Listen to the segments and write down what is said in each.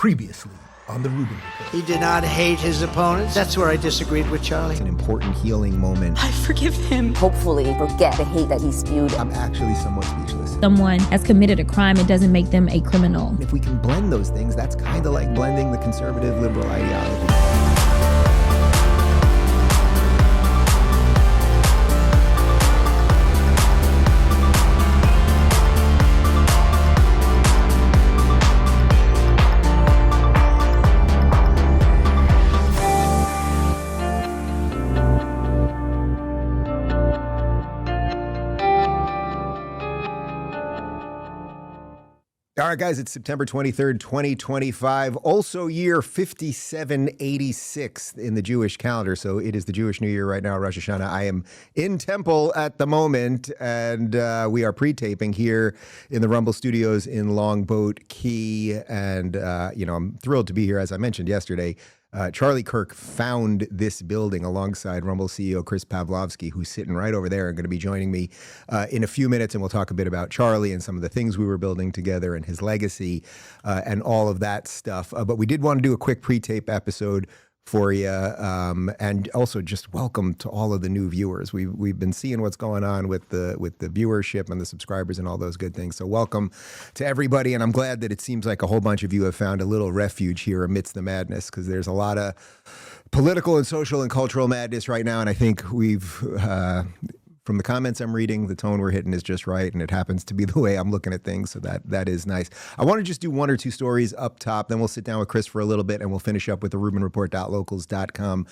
Previously on the Rubin Report. He did not hate his opponents. That's where I disagreed with Charlie. It's an important healing moment. I forgive him. Hopefully forget the hate that he spewed. I'm actually somewhat speechless. Someone has committed a crime, it doesn't make them a criminal. If we can blend those things, that's kind of like blending the conservative liberal ideology. All right, guys, it's September 23rd, 2025, also year 5786 in the Jewish calendar. So it is the Jewish New Year right now, Rosh Hashanah. I am in Temple at the moment, and we are pre-taping here in the Rumble Studios in Longboat Key. And, I'm thrilled to be here. As I mentioned yesterday, Charlie Kirk found this building alongside Rumble CEO Chris Pavlovski, who's sitting right over there and going to be joining me in a few minutes. And we'll talk a bit about Charlie and some of the things we were building together and his legacy and all of that stuff. But we did want to do a quick pre-tape episode for you, and also just welcome to all of the new viewers. We've been seeing what's going on with the viewership and the subscribers and all those good things. So welcome to everybody, and I'm glad that it seems like a whole bunch of you have found a little refuge here amidst the madness, because there's a lot of political and social and cultural madness right now, and I think we've from the comments I'm reading, the tone we're hitting is just right, and it happens to be the way I'm looking at things, so that is nice. I want to just do one or two stories up top, then we'll sit down with Chris for a little bit, and we'll finish up with the Rubin Report Locals.com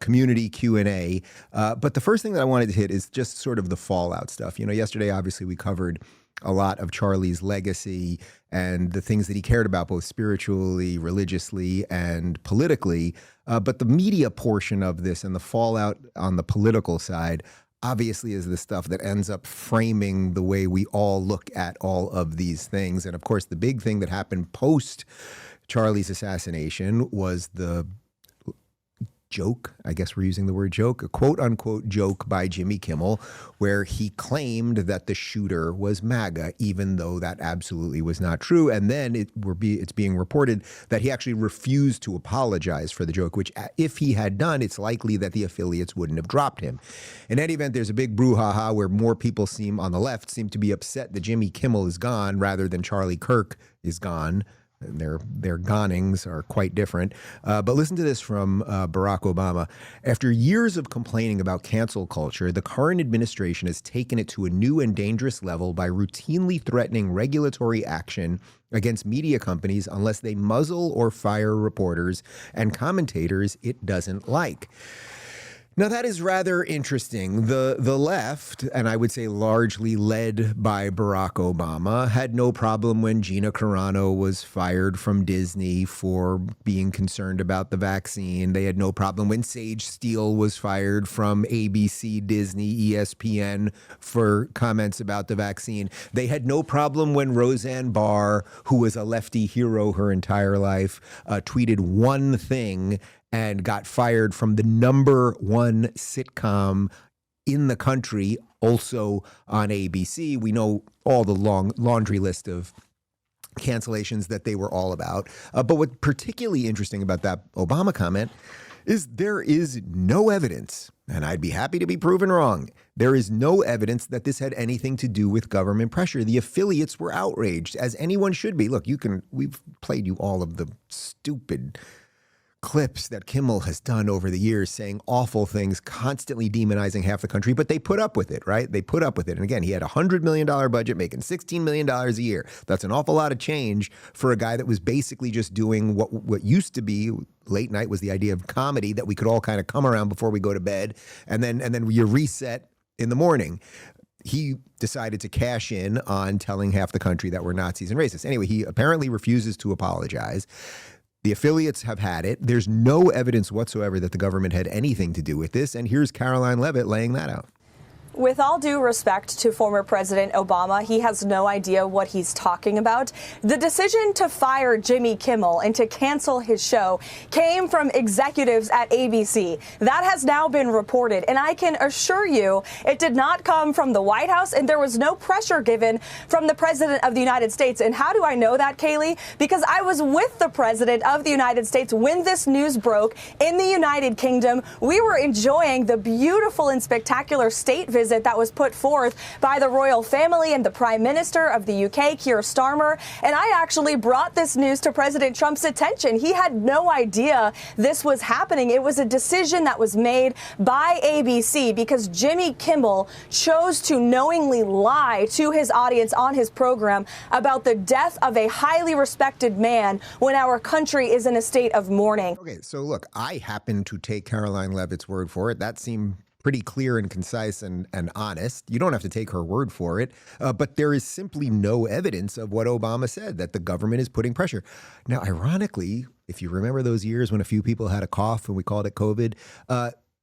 community Q&A. But the first thing that I wanted to hit is just sort of the fallout stuff. Yesterday, obviously, we covered a lot of Charlie's legacy and the things that he cared about, both spiritually, religiously, and politically. But the media portion of this and the fallout on the political side obviously is the stuff that ends up framing the way we all look at all of these things. And of course, the big thing that happened post Charlie's assassination was the joke, I guess we're using the word joke, a quote unquote joke by Jimmy Kimmel, where he claimed that the shooter was MAGA, even though that absolutely was not true. And then it's being reported that he actually refused to apologize for the joke, which if he had done, it's likely that the affiliates wouldn't have dropped him. In any event, there's a big brouhaha where more people on the left seem to be upset that Jimmy Kimmel is gone rather than Charlie Kirk is gone. And their gonings are quite different. But listen to this from Barack Obama. After years of complaining about cancel culture, the current administration has taken it to a new and dangerous level by routinely threatening regulatory action against media companies unless they muzzle or fire reporters and commentators it doesn't like. Now, that is rather interesting. The left, and I would say largely led by Barack Obama, had no problem when Gina Carano was fired from Disney for being concerned about the vaccine. They had no problem when Sage Steele was fired from ABC, Disney, ESPN for comments about the vaccine. They had no problem when Roseanne Barr, who was a lefty hero her entire life, tweeted one thing and got fired from the number one sitcom in the country, also on ABC. We know all the long laundry list of cancellations that they were all about. But what's particularly interesting about that Obama comment is there is no evidence, and I'd be happy to be proven wrong, there is no evidence that this had anything to do with government pressure. The affiliates were outraged, as anyone should be. Look, we've played you all of the stupid clips that Kimmel has done over the years saying awful things, constantly demonizing half the country, but they put up with it, right? They put up with it. And again, he had a $100 million budget making $16 million a year. That's an awful lot of change for a guy that was basically just doing what used to be late night was the idea of comedy that we could all kind of come around before we go to bed. And then you reset in the morning. He decided to cash in on telling half the country that we're Nazis and racists. Anyway, he apparently refuses to apologize. The affiliates have had it. There's no evidence whatsoever that the government had anything to do with this. And here's Karoline Leavitt laying that out. With all due respect to former President Obama, he has no idea what he's talking about. The decision to fire Jimmy Kimmel and to cancel his show came from executives at ABC. That has now been reported, and I can assure you it did not come from the White House, and there was no pressure given from the President of the United States. And how do I know that, Kayleigh? Because I was with the President of the United States when this news broke in the United Kingdom. We were enjoying the beautiful and spectacular state visit that was put forth by the royal family and the Prime Minister of the UK, Keir Starmer. And I actually brought this news to President Trump's attention. He had no idea this was happening. It was a decision that was made by ABC because Jimmy Kimmel chose to knowingly lie to his audience on his program about the death of a highly respected man when our country is in a state of mourning. Okay, so look, I happen to take Karoline Leavitt's word for it. That seemed pretty clear and concise and honest. You don't have to take her word for it, but there is simply no evidence of what Obama said, that the government is putting pressure. Now, ironically, if you remember those years when a few people had a cough and we called it COVID,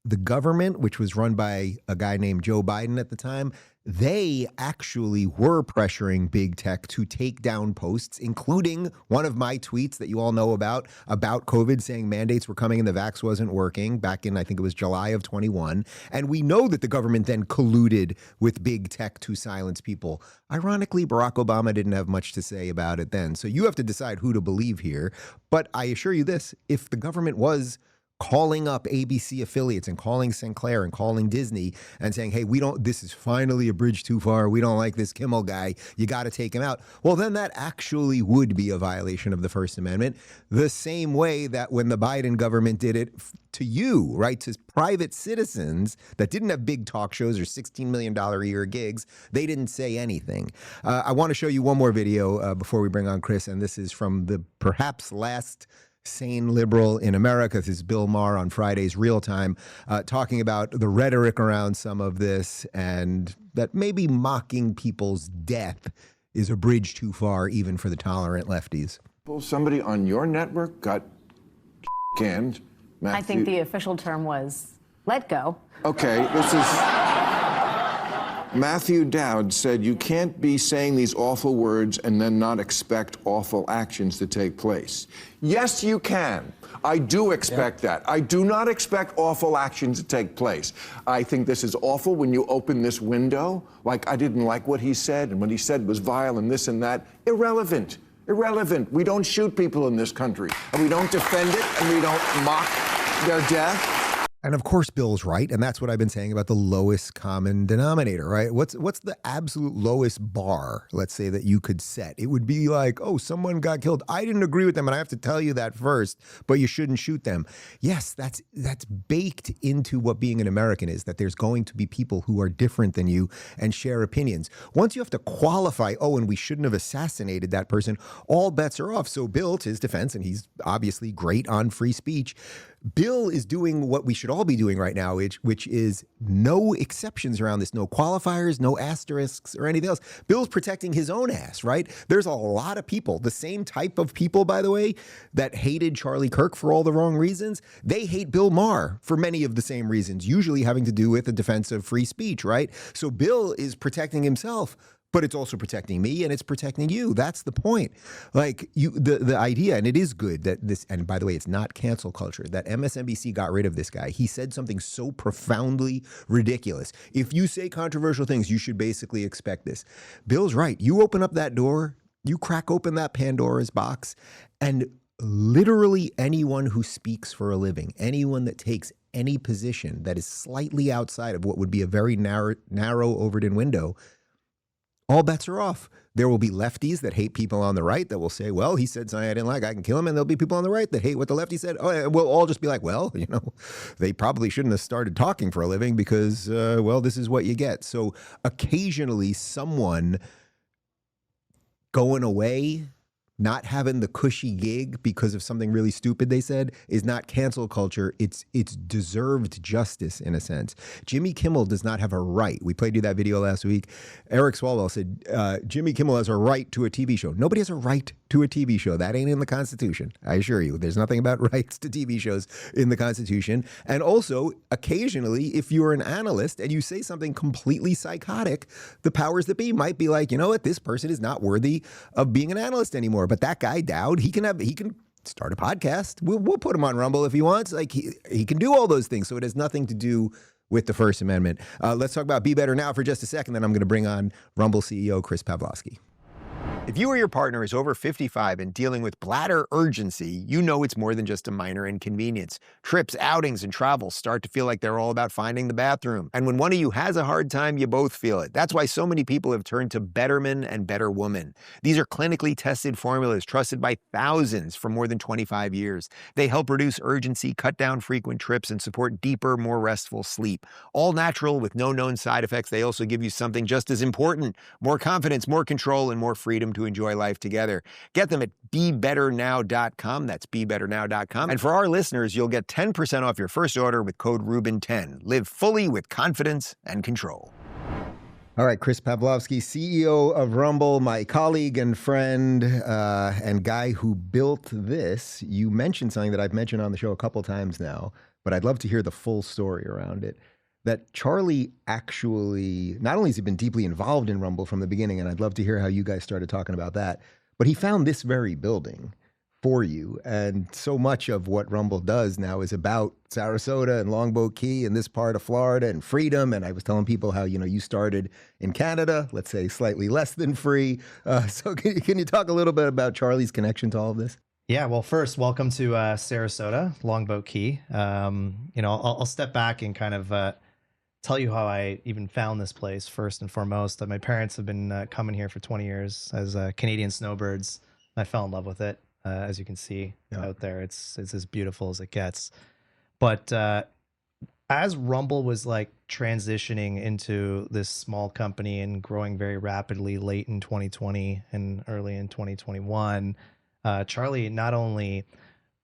the government, which was run by a guy named Joe Biden at the time, they actually were pressuring big tech to take down posts, including one of my tweets that you all know about COVID, saying mandates were coming and the vax wasn't working back in, I think it was July of 21. And we know that the government then colluded with big tech to silence people. Ironically, Barack Obama didn't have much to say about it then. So you have to decide who to believe here. But I assure you this, if the government was calling up ABC affiliates and calling Sinclair and calling Disney and saying, hey, this is finally a bridge too far. We don't like this Kimmel guy. You got to take him out. Well, then that actually would be a violation of the First Amendment, the same way that when the Biden government did it to you, right, to private citizens that didn't have big talk shows or $16 million a year gigs, they didn't say anything. I want to show you one more video before we bring on Chris, and this is from the perhaps last sane liberal in America. This is Bill Maher on Friday's Real Time, talking about the rhetoric around some of this and that maybe mocking people's death is a bridge too far, even for the tolerant lefties. Somebody on your network got canned. I think the official term was let go. Okay, this is Matthew Dowd said you can't be saying these awful words and then not expect awful actions to take place. Yes, you can. I do expect that. I do not expect awful actions to take place. I think this is awful when you open this window. Like, I didn't like what he said, and what he said was vile and this and that. Irrelevant. Irrelevant. We don't shoot people in this country, and we don't defend it, and we don't mock their death. And of course, Bill's right. And that's what I've been saying about the lowest common denominator, right? What's the absolute lowest bar, let's say, that you could set? It would be like, oh, someone got killed. I didn't agree with them, and I have to tell you that first, but you shouldn't shoot them. Yes, that's baked into what being an American is, that there's going to be people who are different than you and share opinions. Once you have to qualify, oh, and we shouldn't have assassinated that person, all bets are off. So Bill, to his defense, and he's obviously great on free speech, Bill is doing what we should all be doing right now, which is no exceptions around this, no qualifiers, no asterisks or anything else. Bill's protecting his own ass, right? There's a lot of people, the same type of people, by the way, that hated Charlie Kirk for all the wrong reasons. They hate Bill Maher for many of the same reasons, usually having to do with the defense of free speech, right? So Bill is protecting himself, but it's also protecting me and it's protecting you. That's the point. Like the idea, and it is good that this, and by the way, it's not cancel culture, that MSNBC got rid of this guy. He said something so profoundly ridiculous. If you say controversial things, you should basically expect this. Bill's right. You open up that door, you crack open that Pandora's box, and literally anyone who speaks for a living, anyone that takes any position that is slightly outside of what would be a very narrow Overton window, all bets are off. There will be lefties that hate people on the right that will say, well, he said something I didn't like, I can kill him. And there'll be people on the right that hate what the lefty said. Oh, we'll all just be like, well, you know, they probably shouldn't have started talking for a living because, well, this is what you get. So occasionally someone going away not having the cushy gig because of something really stupid they said is not cancel culture. It's deserved justice in a sense. Jimmy Kimmel does not have a right. We played you that video last week. Eric Swalwell said Jimmy Kimmel has a right to a TV show. Nobody has a right to a TV show. That ain't in the Constitution. I assure you. There's nothing about rights to TV shows in the Constitution. And also, occasionally, if you're an analyst and you say something completely psychotic, the powers that be might be like, you know what, this person is not worthy of being an analyst anymore. But that guy Dowd, he can start a podcast. We'll put him on Rumble if he wants. Like he can do all those things. So it has nothing to do with the First Amendment. Let's talk about Be Better Now for just a second. Then I'm going to bring on Rumble CEO Chris Pavlovski. If you or your partner is over 55 and dealing with bladder urgency, you know it's more than just a minor inconvenience. Trips, outings, and travels start to feel like they're all about finding the bathroom. And when one of you has a hard time, you both feel it. That's why so many people have turned to Betterman and Better Woman. These are clinically tested formulas trusted by thousands for more than 25 years. They help reduce urgency, cut down frequent trips, and support deeper, more restful sleep. All natural with no known side effects. They also give you something just as important: more confidence, more control, and more freedom to enjoy life together. Get them at BeBetterNow.com. That's BeBetterNow.com. And for our listeners, you'll get 10% off your first order with code Rubin10. Live fully with confidence and control. All right, Chris Pavlovski, CEO of Rumble, my colleague and friend, and guy who built this. You mentioned something that I've mentioned on the show a couple times now, but I'd love to hear the full story around it. That Charlie actually, not only has he been deeply involved in Rumble from the beginning, and I'd love to hear how you guys started talking about that, but he found this very building for you. And so much of what Rumble does now is about Sarasota and Longboat Key and this part of Florida and freedom. And I was telling people how, you started in Canada, let's say slightly less than free. So can you talk a little bit about Charlie's connection to all of this? Yeah, well, first, welcome to Sarasota, Longboat Key. I'll step back and kind of tell you how I even found this place first and foremost. My parents have been coming here for 20 years as Canadian snowbirds. I fell in love with it, as you can see out there. It's as beautiful as it gets. But as Rumble was like transitioning into this small company and growing very rapidly late in 2020 and early in 2021, Charlie not only...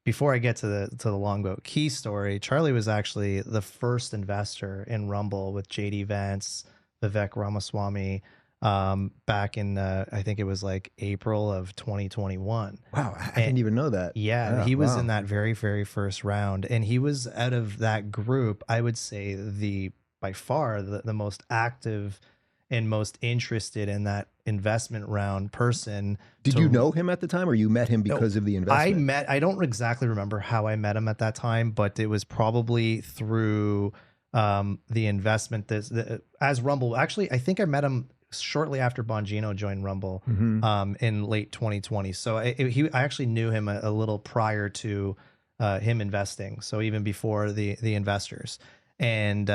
Before I get to the Longboat Key story, Charlie was actually the first investor in Rumble with JD Vance, Vivek Ramaswamy, back in, I think it was like April of 2021. Wow, I didn't even know that. Yeah, he was in that very, very first round. And he was, out of that group, I would say by far the most active and most interested in that investment round person. Did you know him at the time, or you met him because of the investment? I don't exactly remember how I met him at that time, but it was probably through the investment. As Rumble, actually, I think I met him shortly after Bongino joined Rumble in late 2020. So I actually knew him a little prior to him investing. So even before the investors. And,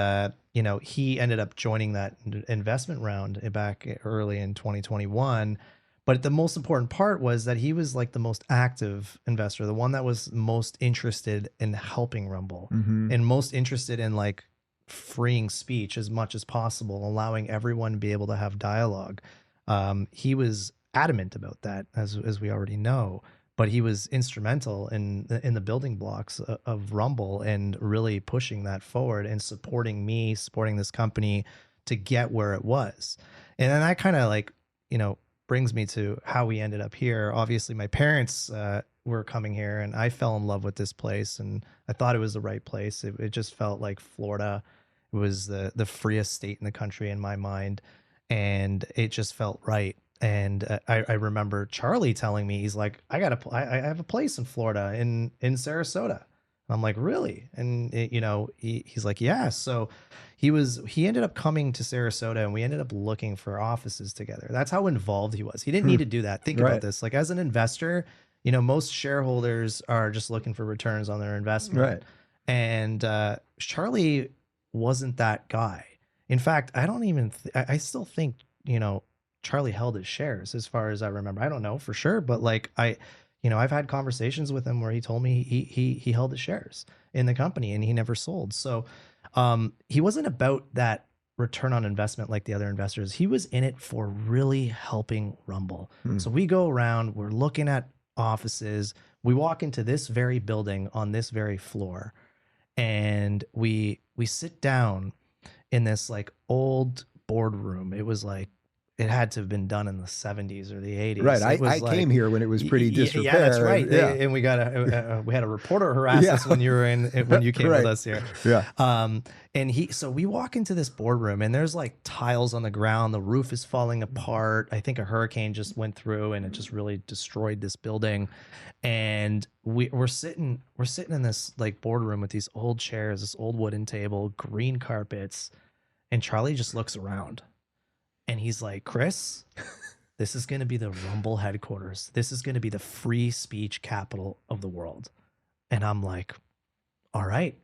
he ended up joining that investment round back early in 2021. But the most important part was that he was like the most active investor, the one that was most interested in helping Rumble and most interested in like freeing speech as much as possible, allowing everyone to be able to have dialogue. He was adamant about that, as we already know. But he was instrumental in the building blocks of Rumble and really pushing that forward and supporting me, supporting this company to get where it was. And then that kind of brings me to how we ended up here. Obviously, my parents were coming here and I fell in love with this place and I thought it was the right place. It just felt like Florida. It was the freest state in the country in my mind. And it just felt right. And I remember Charlie telling me, he's like, I have a place in Florida in Sarasota. I'm like, really? And he's like, yeah. So he ended up coming to Sarasota and we ended up looking for offices together. That's how involved he was. He didn't need to do that. Think about this. Like as an investor, most shareholders are just looking for returns on their investment. Right. And Charlie wasn't that guy. In fact, I still think, Charlie held his shares as far as I remember. I don't know for sure, but I've had conversations with him where he told me he held his shares in the company and he never sold. So he wasn't about that return on investment like the other investors. He was in it for really helping Rumble. So we go around, we're looking at offices. We walk into this very building on this very floor, and we sit down in this like old boardroom. It was like, it had to have been done in the 70s or the 80s. Right. I came here when it was pretty disrepair. Yeah, that's right. Yeah. And we got we had a reporter harass us when you came with us here. Yeah. So we walk into this boardroom, and there's like tiles on the ground. The roof is falling apart. I think a hurricane just went through and it just really destroyed this building. And we're sitting in this like boardroom with these old chairs, this old wooden table, green carpets, and Charlie just looks around. And he's like, Chris, this is going to be the Rumble headquarters. This is going to be the free speech capital of the world. And I'm like, all right,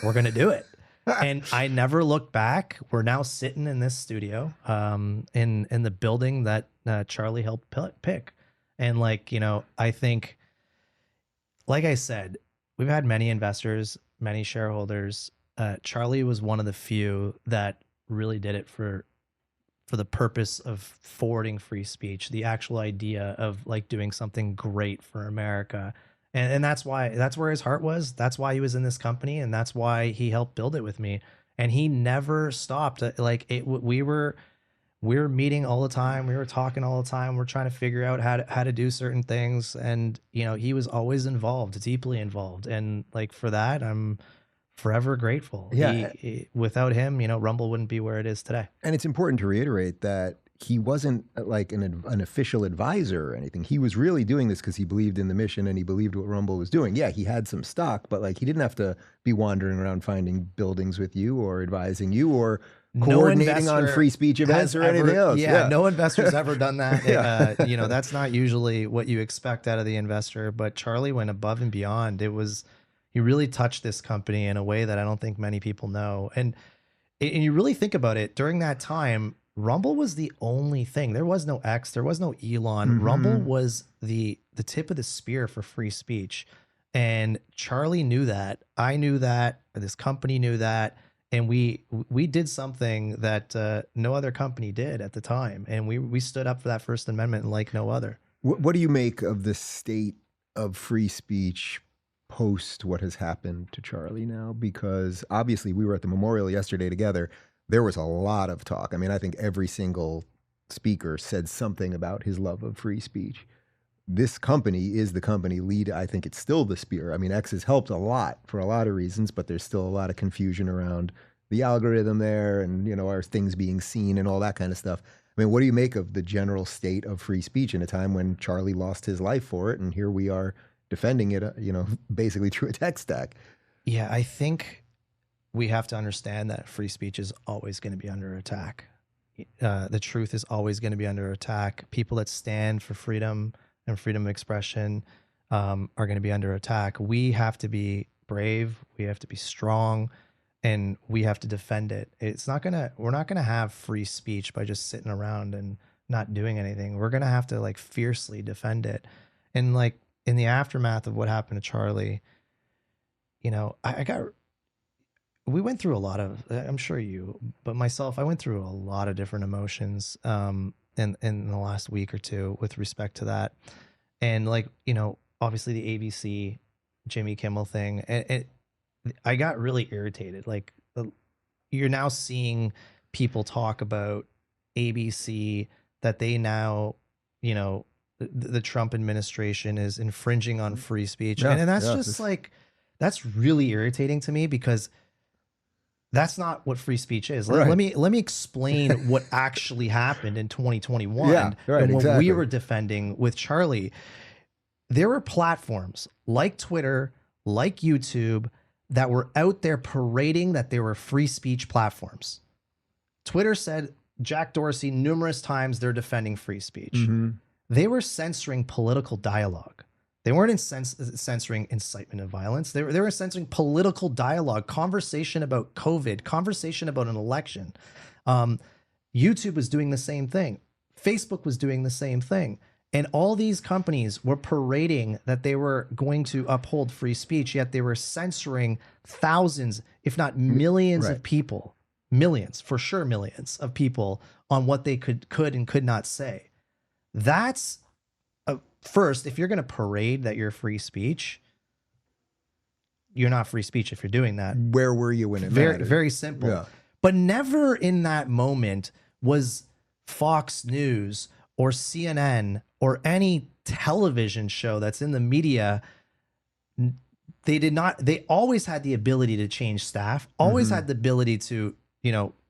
we're going to do it. And I never looked back. We're now sitting in this studio in the building that Charlie helped pick. And like, you know, I think, like I said, we've had many investors, many shareholders. Charlie was one of the few that really did it for the purpose of forwarding free speech, the actual idea of like doing something great for America. And that's where his heart was. That's why he was in this company. And that's why he helped build it with me. And he never stopped. Like we were meeting all the time. We were talking all the time. We're trying to figure out how to do certain things. And, you know, he was always involved, deeply involved. And like, for that, I'm forever grateful. Yeah. Without him, you know, Rumble wouldn't be where it is today. And it's important to reiterate that he wasn't like an official advisor or anything. He was really doing this because he believed in the mission and he believed what Rumble was doing. Yeah, he had some stock, but like he didn't have to be wandering around finding buildings with you or advising you or coordinating on free speech events or anything else. Yeah, no investor's ever done that. You know, that's not usually what you expect out of the investor, but Charlie went above and beyond. He really touched this company in a way that I don't think many people know. And you really think about it, during that time, Rumble was the only thing. There was no X, there was no Elon. Rumble was the tip of the spear for free speech. And Charlie knew that. I knew that. This company knew that. And we did something that no other company did at the time. And we stood up for that First Amendment like no other. What do you make of the state of free speech post what has happened to Charlie now? Because obviously we were at the memorial yesterday together. There was a lot of talk. I mean, I think every single speaker said something about his love of free speech. This company is the company lead. I think it's still the spear. I mean, X has helped a lot for a lot of reasons, but there's still a lot of confusion around the algorithm there and, you know, are things being seen and all that kind of stuff. I mean, what do you make of the general state of free speech in a time when Charlie lost his life for it? And here we are defending it, you know, basically through a tech stack. Yeah, I think we have to understand that free speech is always going to be under attack. The truth is always going to be under attack. People that stand for freedom and freedom of expression are going to be under attack. We have to be brave. We have to be strong, and we have to defend it. We're not gonna have free speech by just sitting around and not doing anything. We're gonna have to like fiercely defend it. And like, in the aftermath of what happened to Charlie, you know, we went through a lot of, I'm sure you, but myself, I went through a lot of different emotions in the last week or two with respect to that. And like, you know, obviously the ABC Jimmy Kimmel thing, and I got really irritated. Like, you're now seeing people talk about ABC, that they now, you know, the Trump administration is infringing on free speech. And that's just like, that's really irritating to me, because that's not what free speech is. Right. Let me explain what actually happened in 2021 and what we were defending with Charlie. There were platforms like Twitter, like YouTube, that were out there parading that they were free speech platforms. Twitter said, Jack Dorsey, numerous times, they're defending free speech. They were censoring political dialogue. They weren't censoring incitement of violence. They were censoring political dialogue, conversation about COVID, conversation about an election. YouTube was doing the same thing. Facebook was doing the same thing. And all these companies were parading that they were going to uphold free speech, yet they were censoring thousands, if not millions of people millions, for sure millions of people on what they could and could not say. That's first, if you're going to parade that you're free speech, you're not free speech if you're doing that. Where were you when it mattered? Very simple. Yeah. But never in that moment was Fox News or CNN or any television show that's in the media. They always had the ability to change staff, always had the ability to,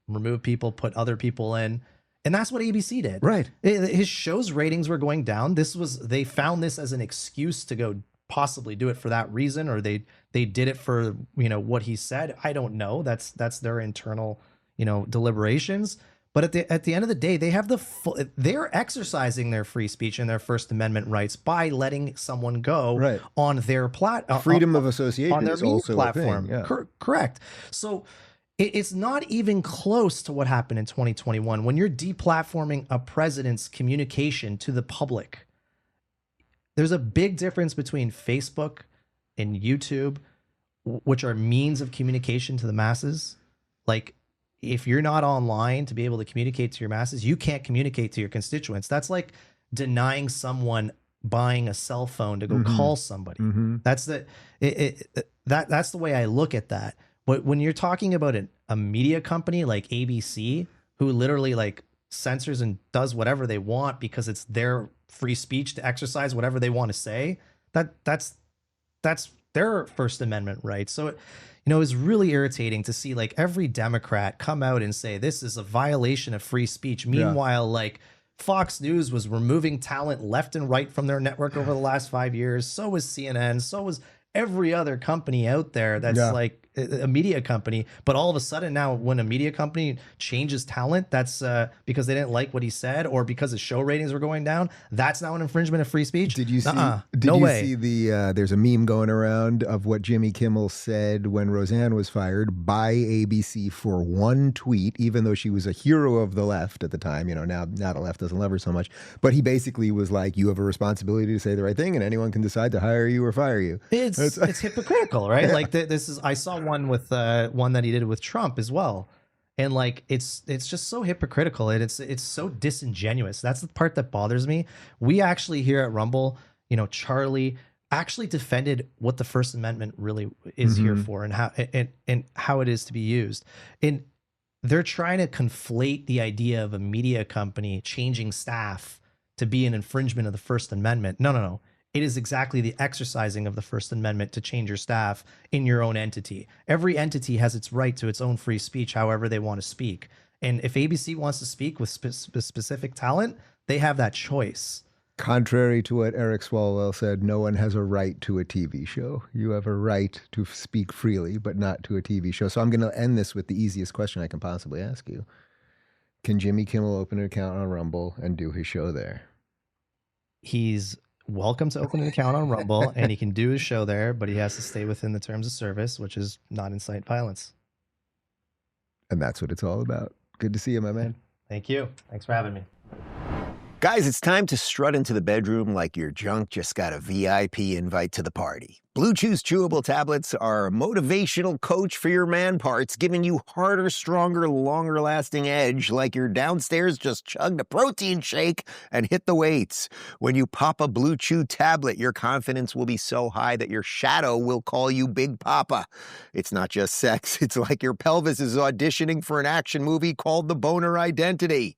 remove people, put other people in. And that's what ABC did. Right. His show's ratings were going down. They found this as an excuse to go possibly do it for that reason, or they did it for, what he said. I don't know. That's their internal, deliberations. But at the end of the day, they have they're exercising their free speech and their First Amendment rights by letting someone go on their freedom of association on their is also platform. A thing. Yeah. Correct. So it's not even close to what happened in 2021 when you're deplatforming a president's communication to the public. There's a big difference between Facebook and YouTube, which are means of communication to the masses. Like, if you're not online to be able to communicate to your masses, you can't communicate to your constituents. That's like denying someone buying a cell phone to go call somebody. That's that's the way I look at that. But when you're talking about a media company like ABC, who literally like censors and does whatever they want because it's their free speech to exercise whatever they want to say, that's their First Amendment right. So it was really irritating to see like every Democrat come out and say this is a violation of free speech. Meanwhile, like Fox News was removing talent left and right from their network over the last 5 years. So was CNN. So was every other company out there that's like a media company. But all of a sudden now, when a media company changes talent, that's because they didn't like what he said or because his show ratings were going down. That's now an infringement of free speech. Did you see? See the? There's a meme going around of what Jimmy Kimmel said when Roseanne was fired by ABC for one tweet, even though she was a hero of the left at the time. Now the left doesn't love her so much. But he basically was like, "You have a responsibility to say the right thing, and anyone can decide to hire you or fire you." It's hypocritical, right? Like this is. I saw one with one that he did with Trump as well, and like it's just so hypocritical and it's so disingenuous. That's the part that bothers me. We actually here at Rumble, Charlie actually defended what the First Amendment really is here for and how it is to be used. And they're trying to conflate the idea of a media company changing staff to be an infringement of the First Amendment. No. It is exactly the exercising of the First Amendment to change your staff in your own entity. Every entity has its right to its own free speech, however they want to speak. And if ABC wants to speak with specific talent, they have that choice. Contrary to what Eric Swalwell said, no one has a right to a TV show. You have a right to speak freely, but not to a TV show. So I'm going to end this with the easiest question I can possibly ask you. Can Jimmy Kimmel open an account on Rumble and do his show there? He's welcome to open an account on Rumble and he can do his show there, but he has to stay within the terms of service, which is not incite violence. And that's what it's all about. Good to see you, my man. Thank you. Thanks for having me. Guys, it's time to strut into the bedroom like your junk just got a VIP invite to the party. Blue Chew's chewable tablets are a motivational coach for your man parts, giving you harder, stronger, longer-lasting edge like your downstairs just chugged a protein shake and hit the weights. When you pop a Blue Chew tablet, your confidence will be so high that your shadow will call you Big Papa. It's not just sex. It's like your pelvis is auditioning for an action movie called The Boner Identity.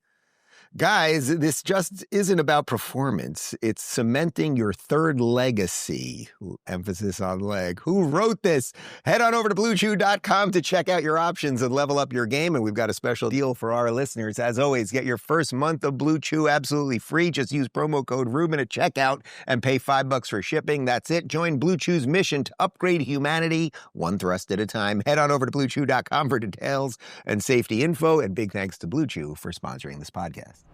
Guys, this just isn't about performance. It's cementing your third legacy. Emphasis on leg. Who wrote this? Head on over to BlueChew.com to check out your options and level up your game. And we've got a special deal for our listeners. As always, get your first month of Blue Chew absolutely free. Just use promo code Rubin at checkout and pay $5 for shipping. That's it. Join Blue Chew's mission to upgrade humanity one thrust at a time. Head on over to BlueChew.com for details and safety info. And big thanks to Blue Chew for sponsoring this podcast.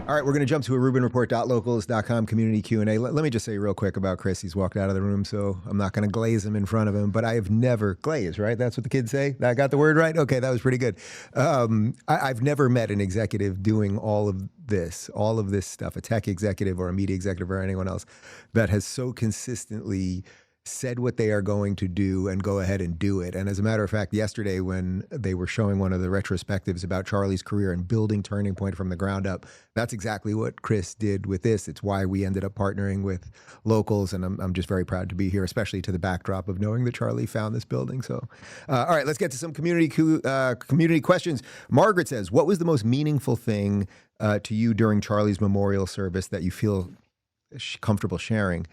All right, we're going to jump to a RubinReport.locals.com community Q&A. Let me just say real quick about Chris. He's walked out of the room, so I'm not going to glaze him in front of him, but I have never glazed, right? That's what the kids say? I got the word right? Okay, that was pretty good. I've never met an executive doing all of this stuff, a tech executive or a media executive or anyone else, that has so consistently said what they are going to do and go ahead and do it. And as a matter of fact, yesterday when they were showing one of the retrospectives about Charlie's career and building Turning Point from the ground up, that's exactly what Chris did with this. It's why we ended up partnering with Locals, and I'm just very proud to be here, especially to the backdrop of knowing that Charlie found this building. So, all right, let's get to some community questions. Margaret says, what was the most meaningful thing to you during Charlie's memorial service that you feel comfortable sharing?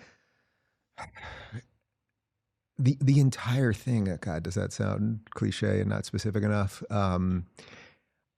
The entire thing, God, does that sound cliche and not specific enough?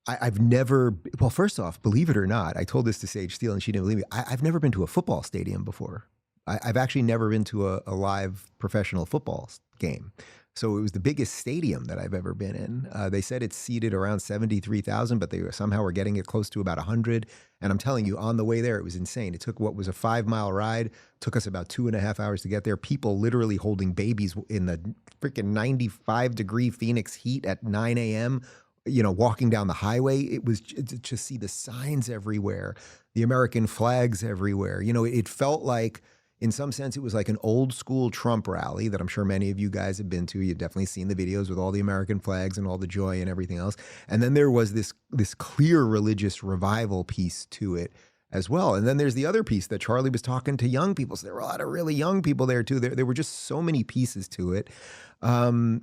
I've never, well, first off, believe it or not, I told this to Sage Steele and she didn't believe me. I've never been to a football stadium before. I've actually never been to a live professional football game. So it was the biggest stadium that I've ever been in. They said it's seated around 73,000, but they somehow were getting it close to about 100. And I'm telling you, on the way there, it was insane. It took what was a 5-mile ride, took us about 2.5 hours to get there. People literally holding babies in the freaking 95-degree Phoenix heat at 9 a.m., walking down the highway. It was just see the signs everywhere, the American flags everywhere. It felt like, in some sense, it was like an old school Trump rally that I'm sure many of you guys have been to. You've definitely seen the videos with all the American flags and all the joy and everything else. And then there was this clear religious revival piece to it as well. And then there's the other piece that Charlie was talking to young people. So there were a lot of really young people there too. There were just so many pieces to it. And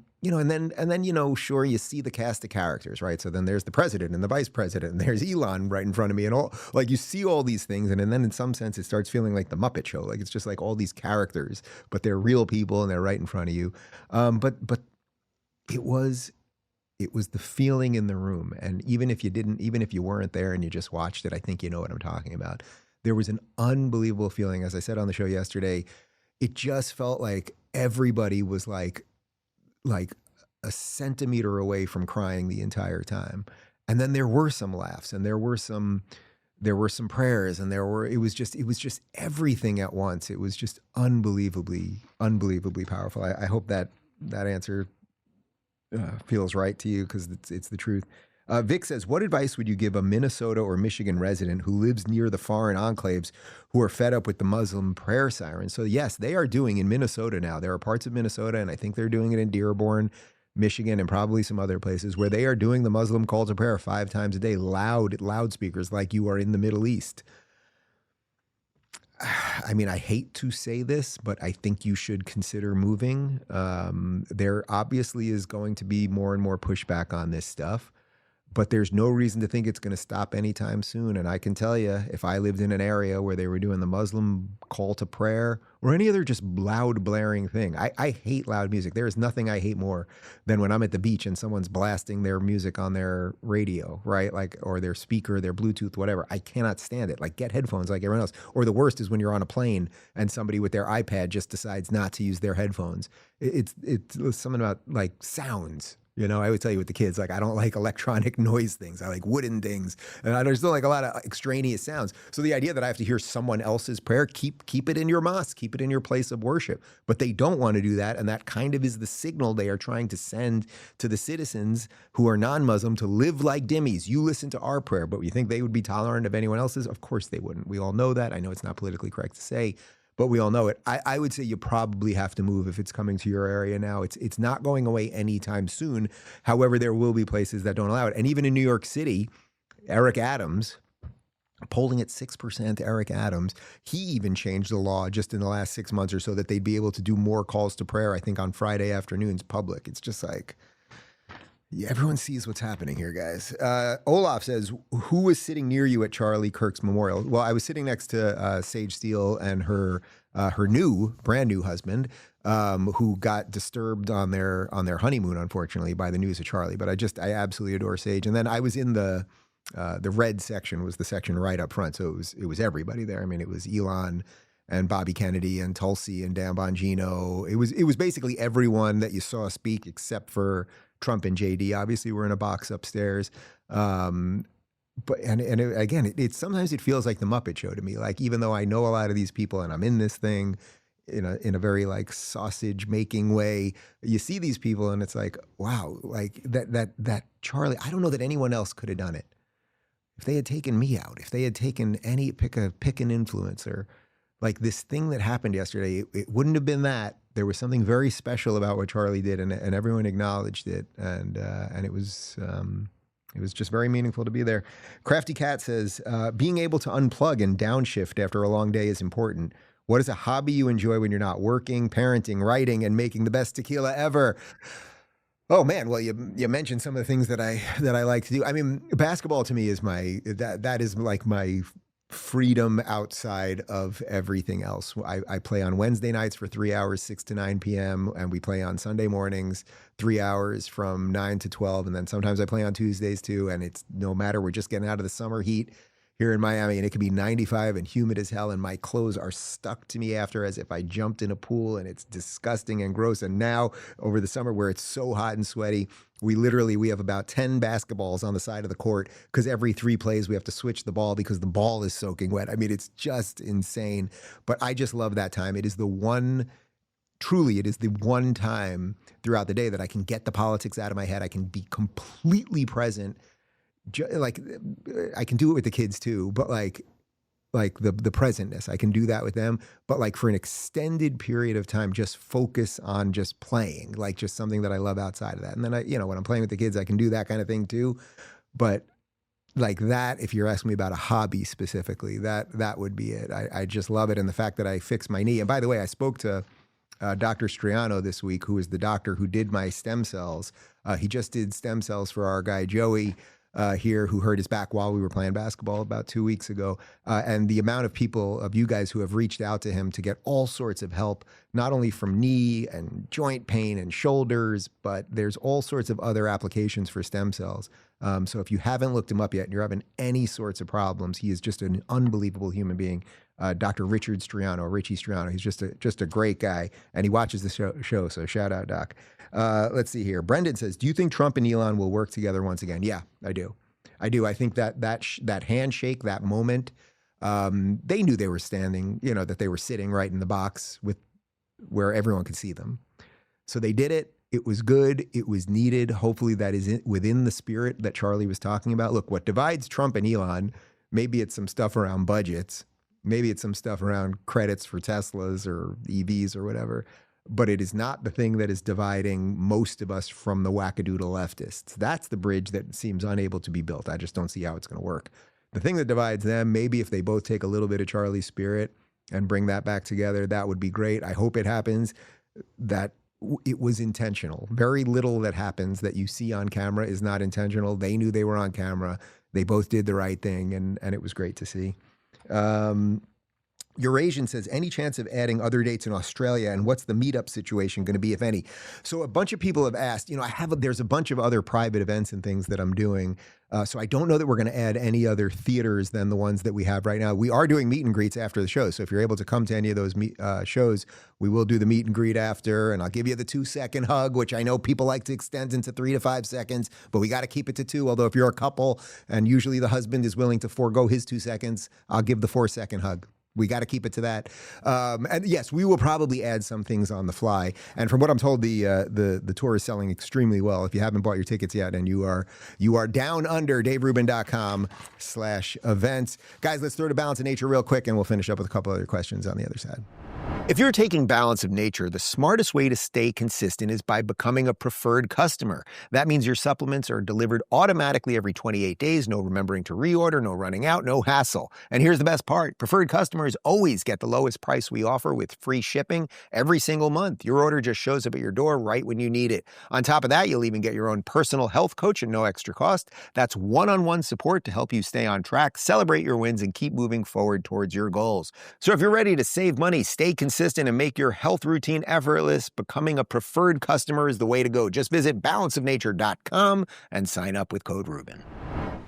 then, sure, you see the cast of characters, right? So then there's the president and the vice president, and there's Elon right in front of me, and all, like, you see all these things, and then in some sense it starts feeling like the Muppet Show. Like, it's just like all these characters, but they're real people and they're right in front of you. But it was the feeling in the room. And even if you weren't there and you just watched it, I think you know what I'm talking about. There was an unbelievable feeling. As I said on the show yesterday, it just felt like everybody was like a centimeter away from crying the entire time. And then there were some laughs, and there were some prayers, and it was just everything at once. It was just unbelievably powerful. I hope that answer feels right to you, because it's the truth. Vic says, what advice would you give a Minnesota or Michigan resident who lives near the foreign enclaves who are fed up with the Muslim prayer sirens? So yes, they are doing in Minnesota now. There are parts of Minnesota, and I think they're doing it in Dearborn, Michigan, and probably some other places, where they are doing the Muslim call to prayer 5 times a day, loudspeakers, like you are in the Middle East. I mean, I hate to say this, but I think you should consider moving. There obviously is going to be more and more pushback on this stuff, but there's no reason to think it's going to stop anytime soon. And I can tell you, if I lived in an area where they were doing the Muslim call to prayer or any other just loud blaring thing, I hate loud music. There is nothing I hate more than when I'm at the beach and someone's blasting their music on their radio, right? Like, or their speaker, their Bluetooth, whatever. I cannot stand it. Like, get headphones like everyone else. Or the worst is when you're on a plane and somebody with their iPad just decides not to use their headphones. It's something about like sounds. I would tell you with the kids, like, I don't like electronic noise things. I like wooden things. And I just don't like a lot of extraneous sounds. So the idea that I have to hear someone else's prayer, keep it in your mosque, keep it in your place of worship. But they don't want to do that. And that kind of is the signal they are trying to send to the citizens who are non-Muslim to live like dhimmis. You listen to our prayer, but you think they would be tolerant of anyone else's? Of course they wouldn't. We all know that. I know it's not politically correct to say, but we all know it. I would say you probably have to move if it's coming to your area now. It's not going away anytime soon. However, there will be places that don't allow it. And even in New York City, Eric Adams, polling at 6%, Eric Adams, he even changed the law just in the last 6 months or so that they'd be able to do more calls to prayer, I think, on Friday afternoons public. It's just like, yeah, everyone sees what's happening here, guys. Olaf says, who was sitting near you at Charlie Kirk's memorial? Well, I was sitting next to Sage Steele and her brand new husband, who got disturbed on their honeymoon, unfortunately, by the news of Charlie. But I absolutely adore Sage. And then I was in the red section, was the section right up front. So it was everybody there. I mean, it was Elon and Bobby Kennedy and Tulsi and Dan Bongino. It was basically everyone that you saw speak except for Trump and JD. Obviously, we're in a box upstairs. But sometimes it feels like the Muppet Show to me. Like, even though I know a lot of these people and I'm in this thing in a very like sausage making way, you see these people and it's like, wow, like that Charlie. I don't know that anyone else could have done it. If they had taken me out, if they had taken pick an influencer, like this thing that happened yesterday, it wouldn't have been that. there was something very special about what Charlie did, and everyone acknowledged it, and it was just very meaningful to be there. Crafty Cat says, being able to unplug and downshift after a long day is important. What is a hobby you enjoy when you're not working, parenting, writing, and making the best tequila ever? Oh man, well you mentioned some of the things that I like to do. I mean, basketball to me is that is like my freedom outside of everything else. I play on Wednesday nights for 3 hours, 6 to 9 p.m. and we play on Sunday mornings, 3 hours from 9 to 12. And then sometimes I play on Tuesdays too. And it's no matter, we're just getting out of the summer heat here in Miami, and it can be 95 and humid as hell, and my clothes are stuck to me after as if I jumped in a pool, and it's disgusting and gross. And now over the summer where it's so hot and sweaty, we have about 10 basketballs on the side of the court because every 3 plays we have to switch the ball because the ball is soaking wet. I mean, it's just insane. But I just love that time. It is the one time throughout the day that I can get the politics out of my head. I can be completely present. Like I can do it with the kids too, but like the presentness, I can do that with them. But like for an extended period of time, just focus on just playing, like just something that I love outside of that. And then when I'm playing with the kids, I can do that kind of thing too. But like that, if you're asking me about a hobby specifically, that would be it. I just love it. And the fact that I fixed my knee. And by the way, I spoke to Dr. Striano this week, who is the doctor who did my stem cells. He just did stem cells for our guy, Joey, here, who hurt his back while we were playing basketball about 2 weeks ago. And the amount of people, of you guys who have reached out to him to get all sorts of help, not only from knee and joint pain and shoulders, but there's all sorts of other applications for stem cells. So if you haven't looked him up yet and you're having any sorts of problems, he is just an unbelievable human being. Dr. Richie Striano. He's just a great guy, and he watches the show. So shout out, Doc. Let's see here. Brendan says, do you think Trump and Elon will work together once again? Yeah, I do. I think that handshake, that moment, they knew they were standing, that they were sitting right in the box where everyone could see them. So they did it. It was good. It was needed. Hopefully that is within the spirit that Charlie was talking about. Look, what divides Trump and Elon, maybe it's some stuff around budgets. Maybe it's some stuff around credits for Teslas or EVs or whatever, but it is not the thing that is dividing most of us from the wackadoodle leftists. That's the bridge that seems unable to be built. I just don't see how it's going to work. The thing that divides them, maybe if they both take a little bit of Charlie's spirit and bring that back together, that would be great. I hope it happens. That it was intentional. Very little that happens that you see on camera is not intentional. They knew they were on camera. They both did the right thing, and it was great to see. Eurasian says, any chance of adding other dates in Australia, and what's the meetup situation going to be, if any? So a bunch of people have asked, there's a bunch of other private events and things that I'm doing. So I don't know that we're going to add any other theaters than the ones that we have right now. We are doing meet and greets after the show. So if you're able to come to any of those shows, we will do the meet and greet after, and I'll give you the 2-second hug, which I know people like to extend into 3 to 5 seconds, but we got to keep it to 2. Although if you're a couple and usually the husband is willing to forego his 2 seconds, I'll give the 4-second hug. We got to keep it to that. And yes, we will probably add some things on the fly. And from what I'm told, the tour is selling extremely well. If you haven't bought your tickets yet and you are down under, daverubin.com/events. Guys, let's throw to Balance of Nature real quick, and we'll finish up with a couple other questions on the other side. If you're taking Balance of Nature, the smartest way to stay consistent is by becoming a preferred customer. That means your supplements are delivered automatically every 28 days, no remembering to reorder, no running out, no hassle. And here's the best part. Preferred customers always get the lowest price we offer with free shipping every single month. Your order just shows up at your door right when you need it. On top of that, you'll even get your own personal health coach at no extra cost. That's one-on-one support to help you stay on track, celebrate your wins, and keep moving forward towards your goals. So if you're ready to save money, stay consistent, and make your health routine effortless, becoming a preferred customer is the way to go. Just visit balanceofnature.com and sign up with code Rubin.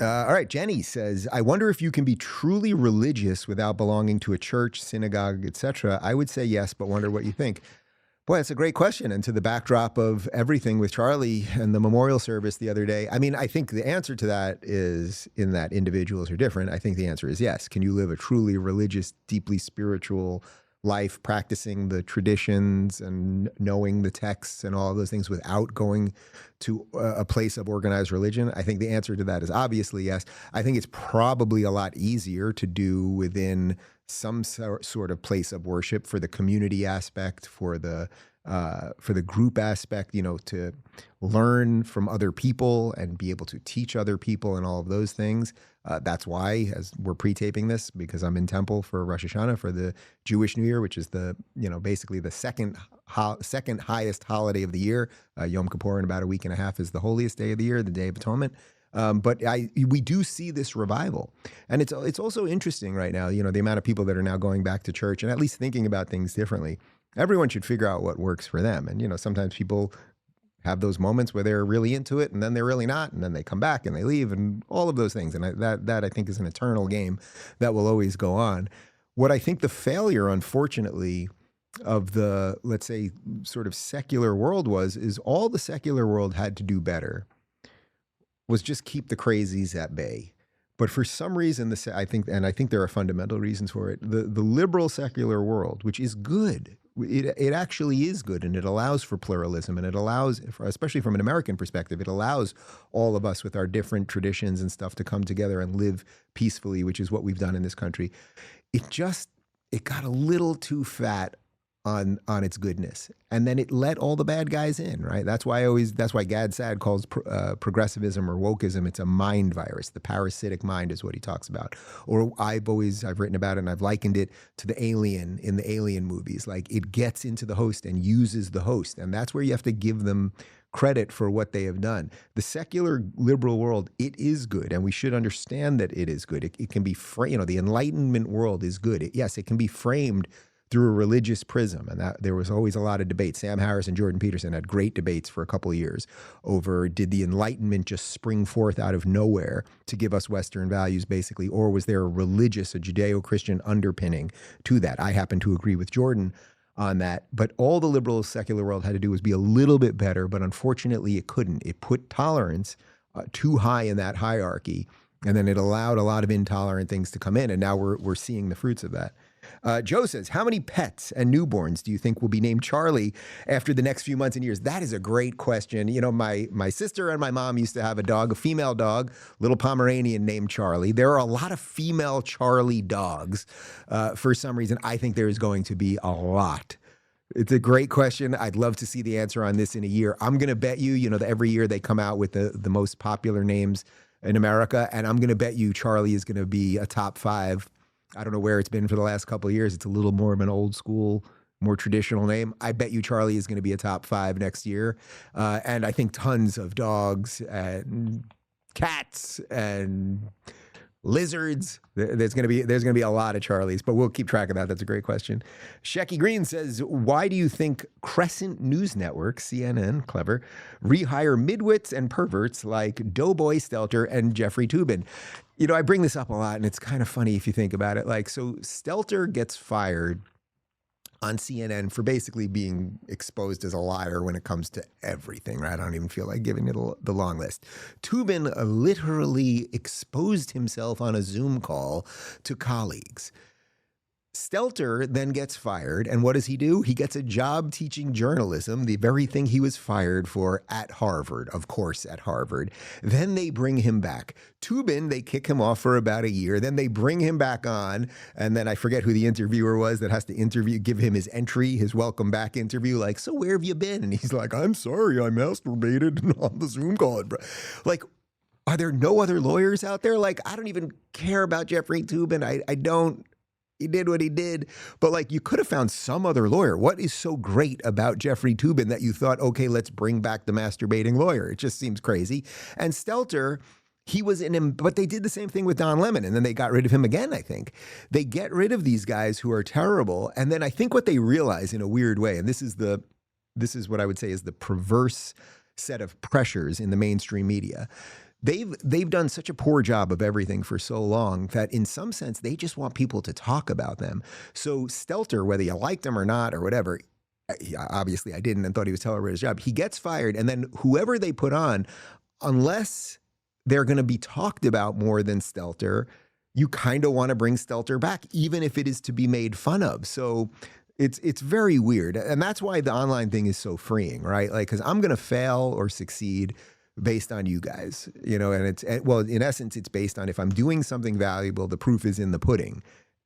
All right, Jenny says, I wonder if you can be truly religious without belonging to a church, synagogue, etc. I would say yes, but wonder what you think. Boy, that's a great question. And to the backdrop of everything with Charlie and the memorial service the other day, I mean, I think the answer to that is in that individuals are different. I think the answer is yes. Can you live a truly religious, deeply spiritual life, practicing the traditions and knowing the texts and all of those things without going to a place of organized religion? I think the answer to that is obviously yes. I think it's probably a lot easier to do within some sort of place of worship for the community aspect, for the for the group aspect, to learn from other people and be able to teach other people and all of those things. That's why, as we're pre-taping this, because I'm in Temple for Rosh Hashanah, for the Jewish New Year, which is basically the second highest holiday of the year. Yom Kippur in about a week and a half is the holiest day of the year, the Day of Atonement. But we do see this revival. And it's also interesting right now, the amount of people that are now going back to church and at least thinking about things differently. Everyone should figure out what works for them. And, sometimes people have those moments where they're really into it and then they're really not, and then they come back and they leave and all of those things. And that I think is an eternal game that will always go on. What I think the failure, unfortunately, of the, let's say, sort of secular world is all the secular world had to do better was just keep the crazies at bay. But for some reason, I think there are fundamental reasons for it. The liberal secular world, which is good, it actually is good, and it allows for pluralism, and it allows, especially from an American perspective, it allows all of us with our different traditions and stuff to come together and live peacefully, which is what we've done in this country. It got a little too fat on its goodness, and then it let all the bad guys in, right? That's why Gad Saad calls progressivism or wokeism, it's a mind virus. The parasitic mind is what he talks about. Or I've written about it, and I've likened it to the alien in the Alien movies. Like, it gets into the host and uses the host, and that's where you have to give them credit for what they have done. The secular liberal world, it is good, and we should understand that it is good. It can be framed, the Enlightenment world is good. Yes, it can be framed through a religious prism, and that there was always a lot of debate. Sam Harris and Jordan Peterson had great debates for a couple of years over, did the Enlightenment just spring forth out of nowhere to give us Western values, basically, or was there a Judeo-Christian underpinning to that? I happen to agree with Jordan on that, but all the liberal secular world had to do was be a little bit better, but unfortunately it couldn't. It put tolerance too high in that hierarchy, and then it allowed a lot of intolerant things to come in, and now we're seeing the fruits of that. Joe says, how many pets and newborns do you think will be named Charlie after the next few months and years? That is a great question. My sister and my mom used to have a dog, a female dog, little Pomeranian named Charlie. There are a lot of female Charlie dogs. For some reason, I think there is going to be a lot. It's a great question. I'd love to see the answer on this in a year. I'm going to bet you, that every year they come out with the most popular names in America, and I'm going to bet you Charlie is going to be a top 5. I don't know where it's been for the last couple of years. It's a little more of an old school, more traditional name. I bet you Charlie is going to be a top 5 next year. And I think tons of dogs and cats and lizards. There's going to be a lot of Charlies, but we'll keep track of that. That's a great question. Shecky Green says, why do you think Crescent News Network, CNN, clever, rehire midwits and perverts like Doughboy Stelter and Jeffrey Toobin? I bring this up a lot, and it's kind of funny if you think about it. So Stelter gets fired on CNN for basically being exposed as a liar when it comes to everything, right? I don't even feel like giving it the long list. Toobin literally exposed himself on a Zoom call to colleagues. Stelter then gets fired, and what does he do? He gets a job teaching journalism, the very thing he was fired for at Harvard, of course, at Harvard. Then they bring him back. Toobin, they kick him off for about a year. Then they bring him back on, and then I forget who the interviewer was that has to give him his entry, his welcome back interview, like, so where have you been? And he's like, I'm sorry, I masturbated on the Zoom call. Like, are there no other lawyers out there? Like, I don't even care about Jeffrey Toobin. I don't. He did what he did, but you could have found some other lawyer. What is so great about Jeffrey Toobin that you thought, okay, let's bring back the masturbating lawyer? It just seems crazy. And Stelter, he was in him, but they did the same thing with Don Lemon, and then they got rid of him again, I think. They get rid of these guys who are terrible, and then I think what they realize in a weird way, and this is what I would say is the perverse set of pressures in the mainstream media. They've done such a poor job of everything for so long that in some sense, they just want people to talk about them. So Stelter, whether you liked him or not or whatever, obviously I didn't and thought he was terrible at his job. He gets fired, and then whoever they put on, unless they're going to be talked about more than Stelter, you kind of want to bring Stelter back, even if it is to be made fun of. So it's very weird. And that's why the online thing is so freeing, right? Because I'm going to fail or succeed based on you guys, and in essence, it's based on if I'm doing something valuable, the proof is in the pudding.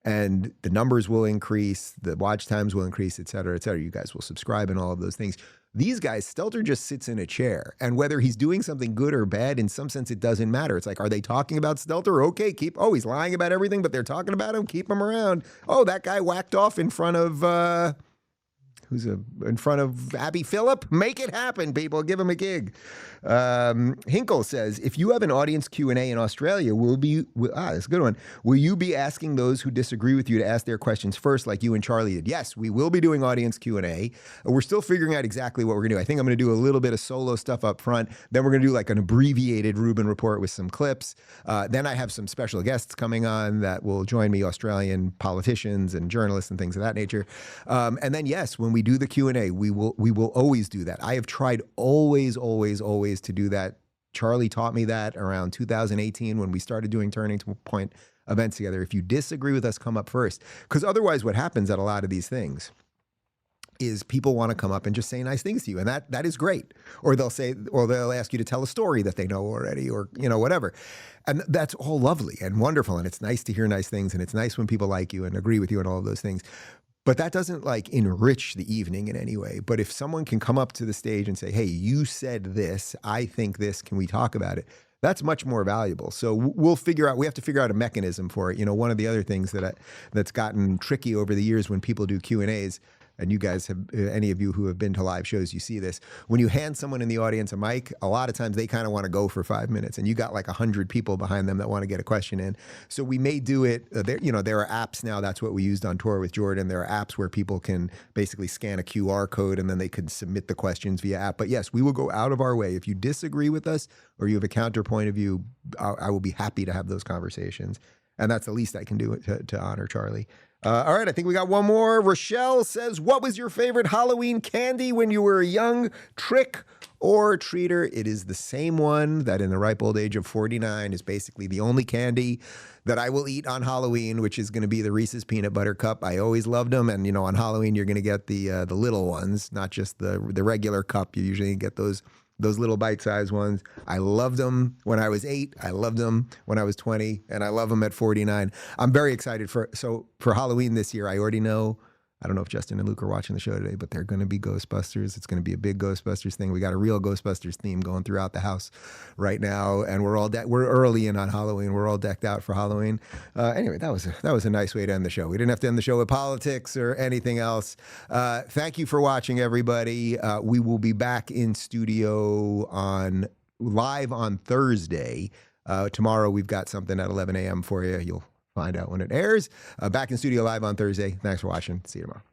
and the numbers will increase, the watch times will increase, et cetera, et cetera. You guys will subscribe and all of those things. These guys, Stelter just sits in a chair, and whether he's doing something good or bad, in some sense, it doesn't matter. It's like, are they talking about Stelter? Okay, he's lying about everything, but they're talking about him. Keep him around. Oh, that guy whacked off in front of, in front of Abby Phillip? Make it happen, people. Give him a gig. Hinkle says, if you have an audience Q&A in Australia, that's a good one. Will you be asking those who disagree with you to ask their questions first like you and Charlie did? Yes, we will be doing audience Q&A. We're still figuring out exactly what we're going to do. I think I'm going to do a little bit of solo stuff up front. Then we're going to do like an abbreviated Rubin Report with some clips. Then I have some special guests coming on that will join me, Australian politicians and journalists and things of that nature. And then, yes, when we do the Q&A, we will always do that. I have tried always to do that. Charlie taught me that around 2018 when we started doing Turning Point events together. If you disagree with us, come up first. Because otherwise what happens at a lot of these things is people want to come up and just say nice things to you. And that is great. Or they'll ask you to tell a story that they know already, or, whatever. And that's all lovely and wonderful. And it's nice to hear nice things. And it's nice when people like you and agree with you and all of those things. But that doesn't enrich the evening in any way. But if someone can come up to the stage and say, hey, you said this, I think this, can we talk about it? That's much more valuable. So we have to figure out a mechanism for it. One of the other things that's gotten tricky over the years when people do Q&As, and you guys have, any of you who have been to live shows, you see this. When you hand someone in the audience a mic, a lot of times they kind of want to go for 5 minutes, and you got 100 people behind them that want to get a question in. So we may do it. There are apps now. That's what we used on tour with Jordan. There are apps where people can basically scan a QR code and then they can submit the questions via app. But yes, we will go out of our way. If you disagree with us or you have a counterpoint of view, I will be happy to have those conversations. And that's the least I can do to honor Charlie. All right, I think we got one more. Rochelle says, what was your favorite Halloween candy when you were a young? Trick or treater? It is the same one that in the ripe old age of 49 is basically the only candy that I will eat on Halloween, which is going to be the Reese's Peanut Butter Cup. I always loved them. And, on Halloween, you're going to get the little ones, not just the regular cup. You usually get those little bite-sized ones. I loved them when I was 8. I loved them when I was 20, and I love them at 49. I'm very excited for Halloween this year. I already know. I don't know if Justin and Luke are watching the show today, but they're going to be Ghostbusters. It's going to be a big Ghostbusters thing. We got a real Ghostbusters theme going throughout the house right now, and we're early in on Halloween. We're all decked out for Halloween. Anyway, that was a nice way to end the show. We didn't have to end the show with politics or anything else. Thank you for watching, everybody. We will be back in studio live on Thursday. Tomorrow we've got something at 11 a.m. for you. You'll find out when it airs. Back in studio live on Thursday. Thanks for watching. See you tomorrow.